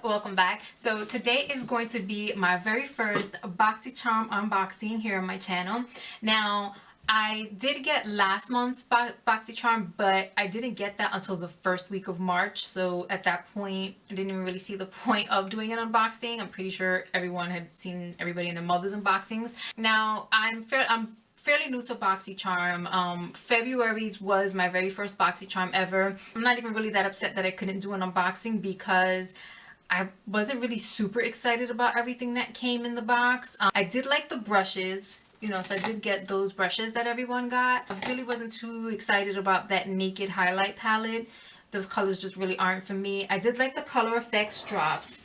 welcome back. So today is going to be my very first Boxycharm unboxing here on my channel. Now I did get last month's Boxycharm, but I didn't get that until the first week of March. So at that point I didn't even really see the point of doing an unboxing. I'm pretty sure everyone had seen everybody and their mother's unboxings. Now I'm fairly new to Boxycharm. February's was my very first Boxycharm ever. I'm not even really that upset that I couldn't do an unboxing because I wasn't really super excited about everything that came in the box. I did like the brushes, you know, so I did get those brushes that everyone got. I really wasn't too excited about that Naked highlight palette. Those colors just really aren't for me. I did like the Color Effects drops.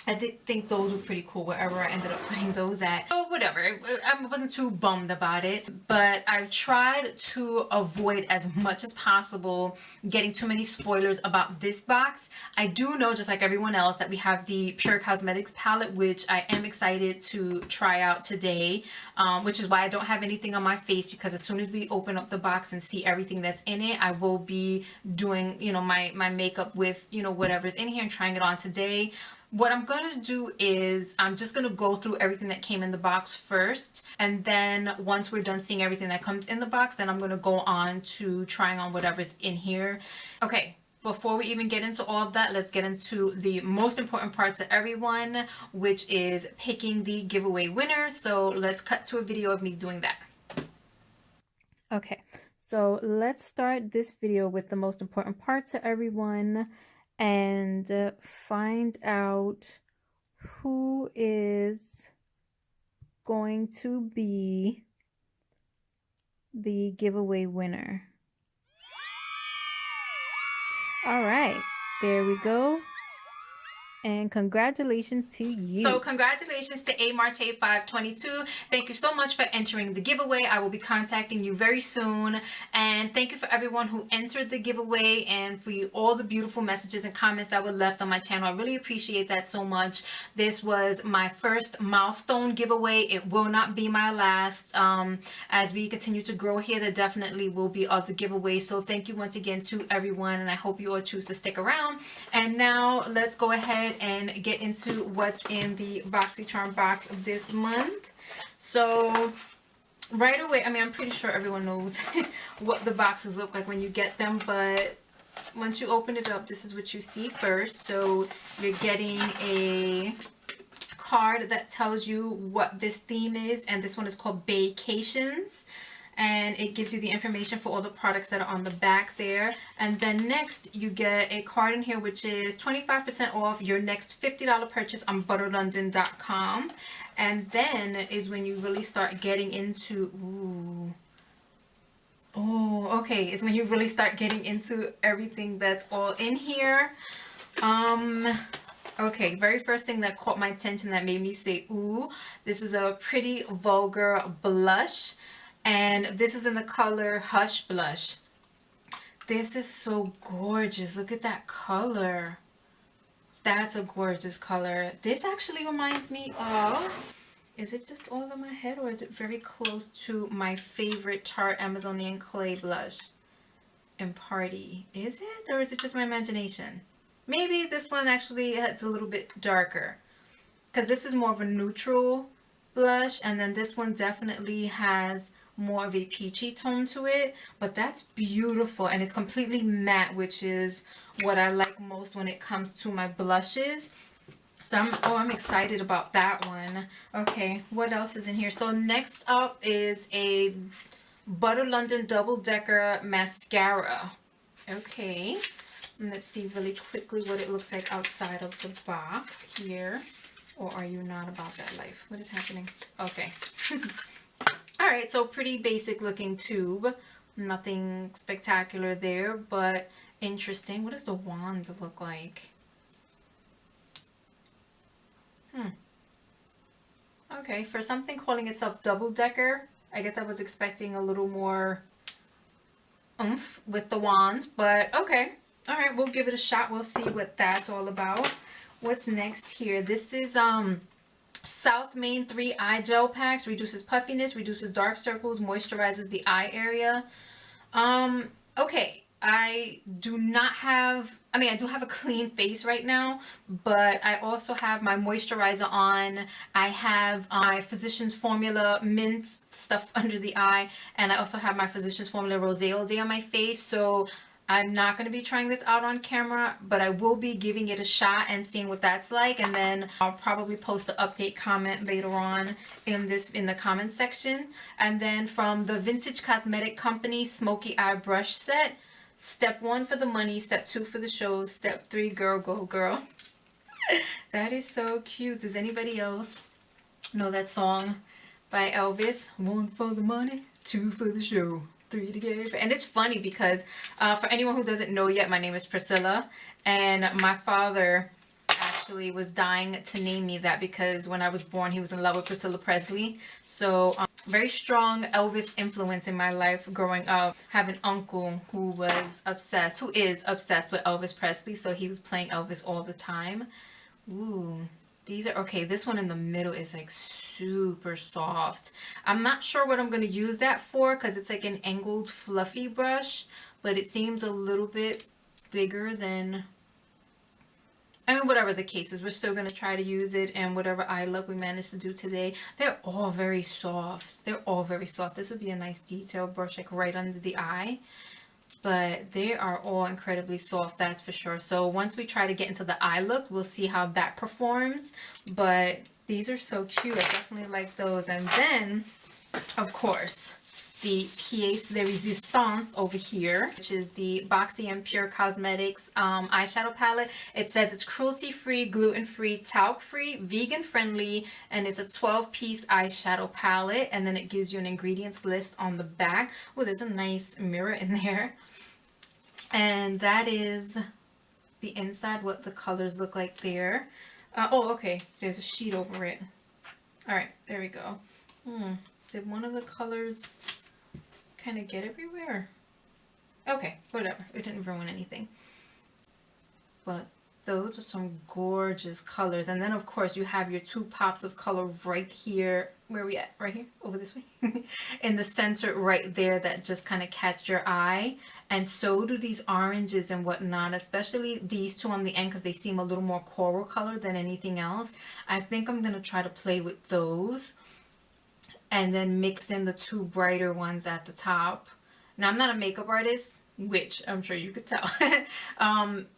I did think those were pretty cool wherever I ended up putting those at. So whatever, I wasn't too bummed about it, but I've tried to avoid as much as possible getting too many spoilers about this box. I do know, just like everyone else, that we have the bhCosmetics palette, which I am excited to try out today, which is why I don't have anything on my face, because as soon as we open up the box and see everything that's in it, I will be doing, you know, my makeup with, you know, whatever's in here and trying it on today. What I'm going to do is I'm just going to go through everything that came in the box first, and then once we're done seeing everything that comes in the box, then I'm going to go on to trying on whatever's in here. Okay, before we even get into all of that, let's get into the most important part to everyone, which is picking the giveaway winner. So let's cut to a video of me doing that. Okay, so let's start this video with the most important part to everyone and find out who is going to be the giveaway winner. All right, there we go. And congratulations to you. So congratulations to amarte522. Thank you so much for entering the giveaway. I will be contacting you very soon. And thank you for everyone who entered the giveaway and for all the beautiful messages and comments that were left on my channel. I really appreciate that so much. This was my first milestone giveaway. It will not be my last. As we continue to grow here, there definitely will be other giveaways. So thank you once again to everyone, and I hope you all choose to stick around. And now let's go ahead and get into what's in the Boxycharm box this month. So right away, I mean, I'm pretty sure everyone knows what the boxes look like when you get them, but once you open it up, this is what you see first. So you're getting a card that tells you what this theme is, and this one is called bhCosmetics. And it gives you the information for all the products that are on the back there. And then next you get a card in here which is 25% off your next $50 purchase on butterlondon.com. And then is when you really start getting into, is when you really start getting into everything that's all in here. Okay, very first thing that caught my attention that made me say ooh, this is a Pretty Vulgar blush. And this is in the color Hush Blush. This is so gorgeous. Look at that color. That's a gorgeous color. This actually reminds me of, is it just all on my head or is it very close to my favorite Tarte Amazonian Clay blush in Party? Is it, or is it just my imagination? Maybe this one actually is a little bit darker, because this is more of a neutral blush, and then this one definitely has more of a peachy tone to it, but that's beautiful, and it's completely matte, which is what I like most when it comes to my blushes. So I'm excited about that one. Okay, what else is in here? So next up is a Butter London Double Decker mascara. Okay, and let's see really quickly what it looks like outside of the box here. Or are you not about that life? What is happening? Okay. Alright, so pretty basic looking tube. Nothing spectacular there, but interesting. What does the wand look like? Okay, for something calling itself double decker, I guess I was expecting a little more oomph with the wand, but okay. Alright, we'll give it a shot. We'll see what that's all about. What's next here? This is South Main 3 eye gel packs. Reduces puffiness, reduces dark circles, moisturizes the eye area. Okay, I do not have, I mean, I do have a clean face right now, but I also have my moisturizer on. I have my Physicians Formula mint stuff under the eye, and I also have my Physicians Formula Rosé All Day on my face. So I'm not going to be trying this out on camera, but I will be giving it a shot and seeing what that's like. And then I'll probably post an update comment later on in the comment section. And then from the Vintage Cosmetic Company Smoky Eye Brush Set, step 1 for the money, step 2 for the shows, step 3, girl, go girl. That is so cute. Does anybody else know that song by Elvis? 1 for the money, 2 for the show, 3 to get. And it's funny because for anyone who doesn't know yet, my name is Priscilla, and my father actually was dying to name me that because when I was born he was in love with Priscilla Presley. So very strong Elvis influence in my life growing up. Have an uncle who is obsessed with Elvis Presley, so he was playing Elvis all the time. Ooh, these are okay. This one in the middle is like super soft. I'm not sure what I'm going to use that for because it's like an angled fluffy brush, but it seems a little bit bigger than, I mean, whatever the case is, we're still going to try to use it, and whatever eye look we managed to do today. They're all very soft. They're all very soft. This would be a nice detail brush, like right under the eye. But they are all incredibly soft, that's for sure. So once we try to get into the eye look, we'll see how that performs. But these are so cute. I definitely like those. And then, of course, the pièce de résistance over here, which is the Boxycharm Pure Cosmetics eyeshadow palette. It says it's cruelty-free, gluten-free, talc-free, vegan-friendly, and it's a 12-piece eyeshadow palette. And then it gives you an ingredients list on the back. Oh, there's a nice mirror in there. And that is the inside, what the colors look like there. Oh, okay. There's a sheet over it. All right, there we go. Did one of the colors kind of get everywhere? Okay, whatever. It didn't ruin anything. But those are some gorgeous colors. And then, of course, you have your 2 pops of color right here. Where are we at? Right here? Over this way? In the center right there that just kind of catch your eye. And so do these oranges and whatnot, especially these 2 on the end because they seem a little more coral color than anything else. I think I'm going to try to play with those and then mix in the 2 brighter ones at the top. Now, I'm not a makeup artist, which I'm sure you could tell.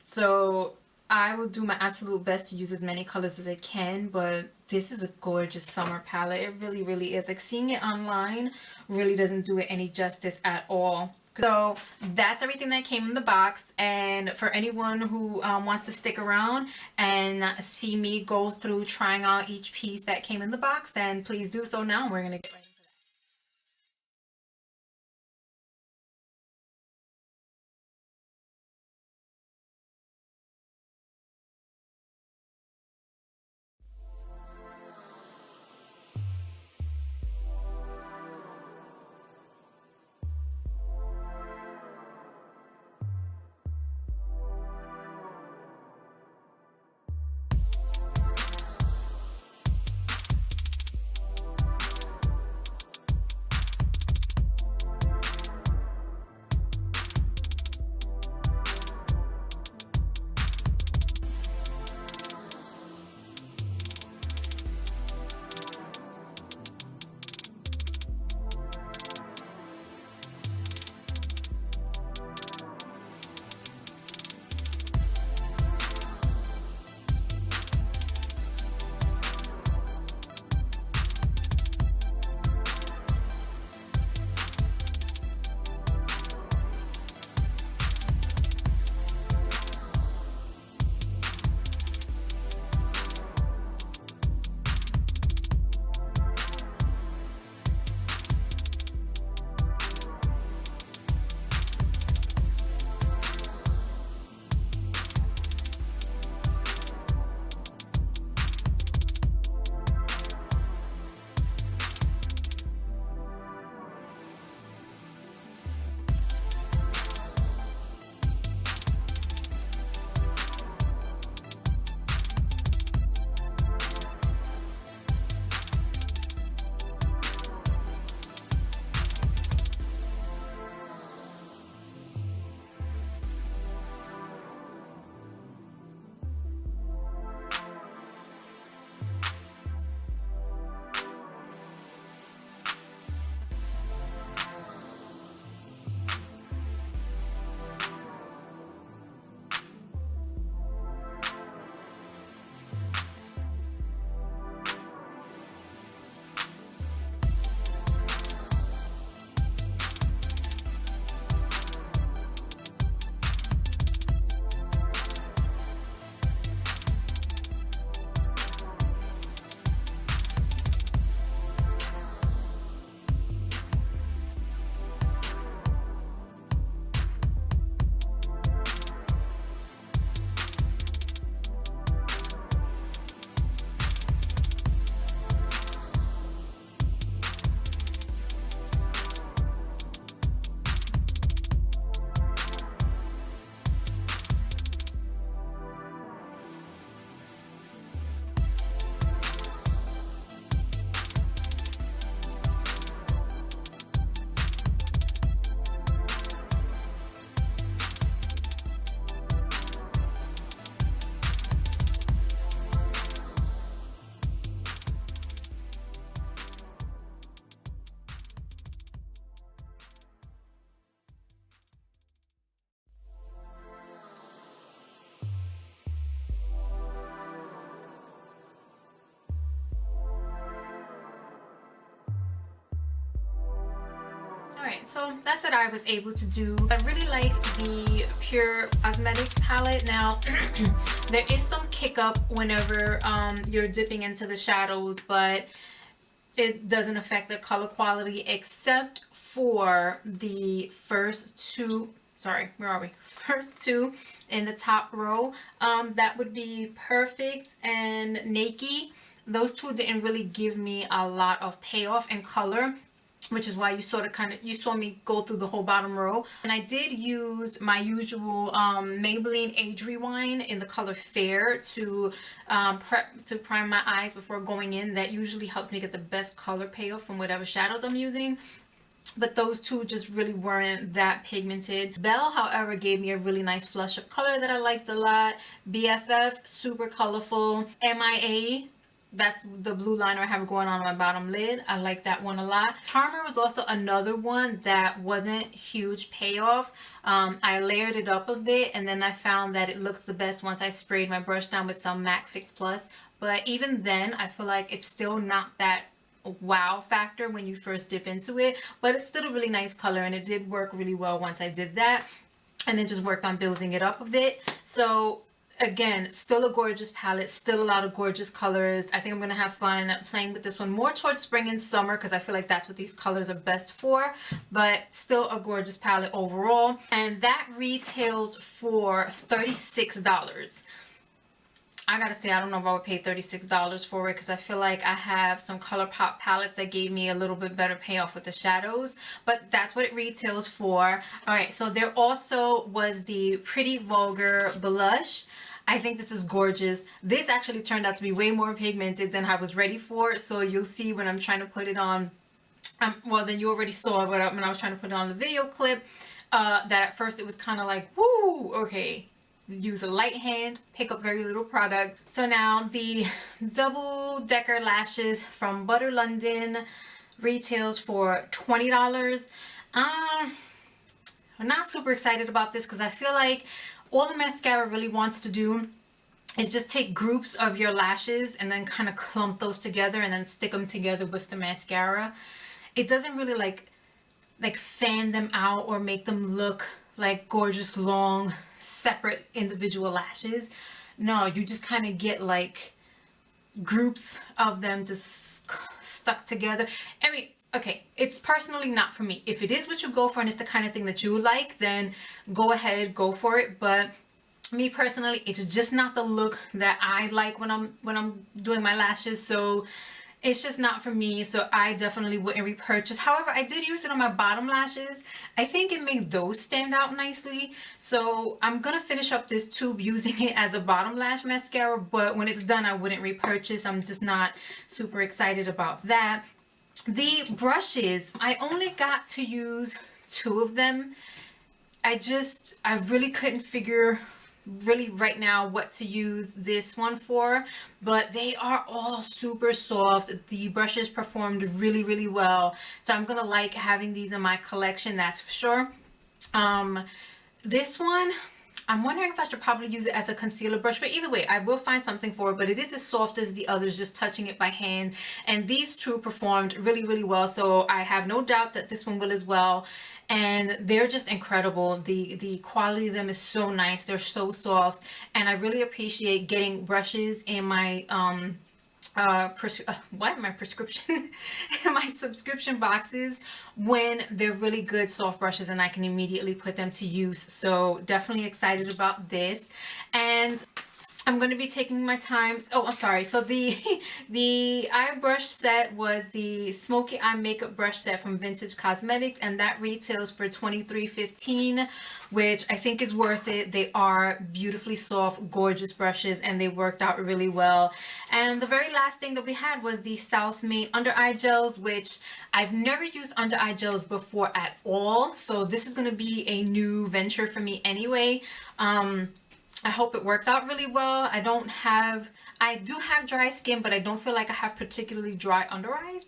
So I will do my absolute best to use as many colors as I can, but this is a gorgeous summer palette. It really, really is. Like, seeing it online really doesn't do it any justice at all. So that's everything that came in the box, and for anyone who wants to stick around and see me go through trying out each piece that came in the box, then please do so now. We're gonna get right into that. Alright, so that's what I was able to do. I really like the Pure Cosmetics palette. Now, there is some kick up whenever you're dipping into the shadows, but it doesn't affect the color quality except for the first two. Sorry, where are we? First two in the top row. That would be Perfect and Naked. Those two didn't really give me a lot of payoff in color, which is why you you saw me go through the whole bottom row. And I did use my usual Maybelline Age Rewind in the color Fair to prime my eyes before going in. That usually helps me get the best color payoff from whatever shadows I'm using. But those two just really weren't that pigmented. Belle, however, gave me a really nice flush of color that I liked a lot. BFF, super colorful. MIA, that's the blue liner I have going on my bottom lid. I like that one a lot. Charmer was also another one that wasn't huge payoff. I layered it up a bit, and then I found that it looks the best once I sprayed my brush down with some MAC Fix Plus. But even then, I feel like it's still not that wow factor when you first dip into it, but it's still a really nice color, and it did work really well once I did that, and then just worked on building it up a bit. So again, still a gorgeous palette, still a lot of gorgeous colors. I think I'm gonna have fun playing with this one more towards spring and summer, because I feel like that's what these colors are best for, but still a gorgeous palette overall. And that retails for $36. I gotta say, I don't know if I would pay $36 for it, because I feel like I have some Colourpop palettes that gave me a little bit better payoff with the shadows, but that's what it retails for. Alright, so there also was the Pretty Vulgar blush. I think this is gorgeous. This actually turned out to be way more pigmented than I was ready for, so you'll see when I'm trying to put it on. Well, then you already saw it when I was trying to put it on the video clip, that at first it was kind of like, whoo, okay. Use a light hand, pick up very little product. So now the double decker lashes from Butter London retails for $20. I'm not super excited about this, because I feel like all the mascara really wants to do is just take groups of your lashes and then kind of clump those together and then stick them together with the mascara. It doesn't really like fan them out or make them look like gorgeous long separate individual lashes. No, you just kind of get like groups of them just stuck together. I mean, okay, it's personally not for me. If it is what you go for and it's the kind of thing that you like, then go ahead, go for it. But me personally, it's just not the look that I like when I'm doing my lashes. So it's just not for me, so I definitely wouldn't repurchase. However, I did use it on my bottom lashes. I think it made those stand out nicely. So I'm gonna finish up this tube using it as a bottom lash mascara, but when it's done, I wouldn't repurchase. I'm just not super excited about that. The brushes, I only got to use 2 of them. I really couldn't figure really right now what to use this one for, but they are all super soft. The brushes performed really well, so I'm gonna like having these in my collection, that's for sure. This one, I'm wondering if I should probably use it as a concealer brush, but either way, I will find something for it. But it is as soft as the others, just touching it by hand, and these 2 performed really well, so I have no doubt that this one will as well. And they're just incredible. The quality of them is so nice. They're so soft, and I really appreciate getting brushes in my my prescription my subscription boxes when they're really good soft brushes and I can immediately put them to use. So definitely excited about this. And I'm going to be taking my time. Oh, I'm sorry. So the eye brush set was the Smoky Eye Makeup Brush set from Vintage Cosmetics, and that retails for $23.15, which I think is worth it. They are beautifully soft, gorgeous brushes, and they worked out really well. And the very last thing that we had was the South Main Under Eye Gels, which I've never used under eye gels before at all. So this is going to be a new venture for me anyway. I hope it works out really well. I do have dry skin, but I don't feel like I have particularly dry under eyes.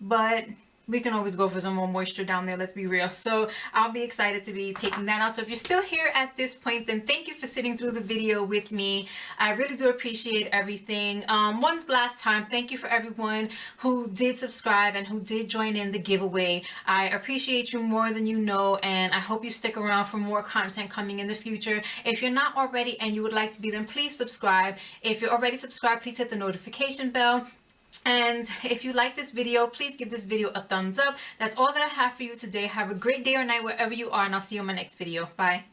But we can always go for some more moisture down there, let's be real. So I'll be excited to be picking that out. So if you're still here at this point, then thank you for sitting through the video with me. I really do appreciate everything. One last time, thank you for everyone who did subscribe and who did join in the giveaway. I appreciate you more than you know, and I hope you stick around for more content coming in the future. If you're not already and you would like to be, then please subscribe. If you're already subscribed, please hit the notification bell. And if you like this video, please give this video a thumbs up. That's all that I have for you today. Have a great day or night wherever you are, and I'll see you in my next video. Bye.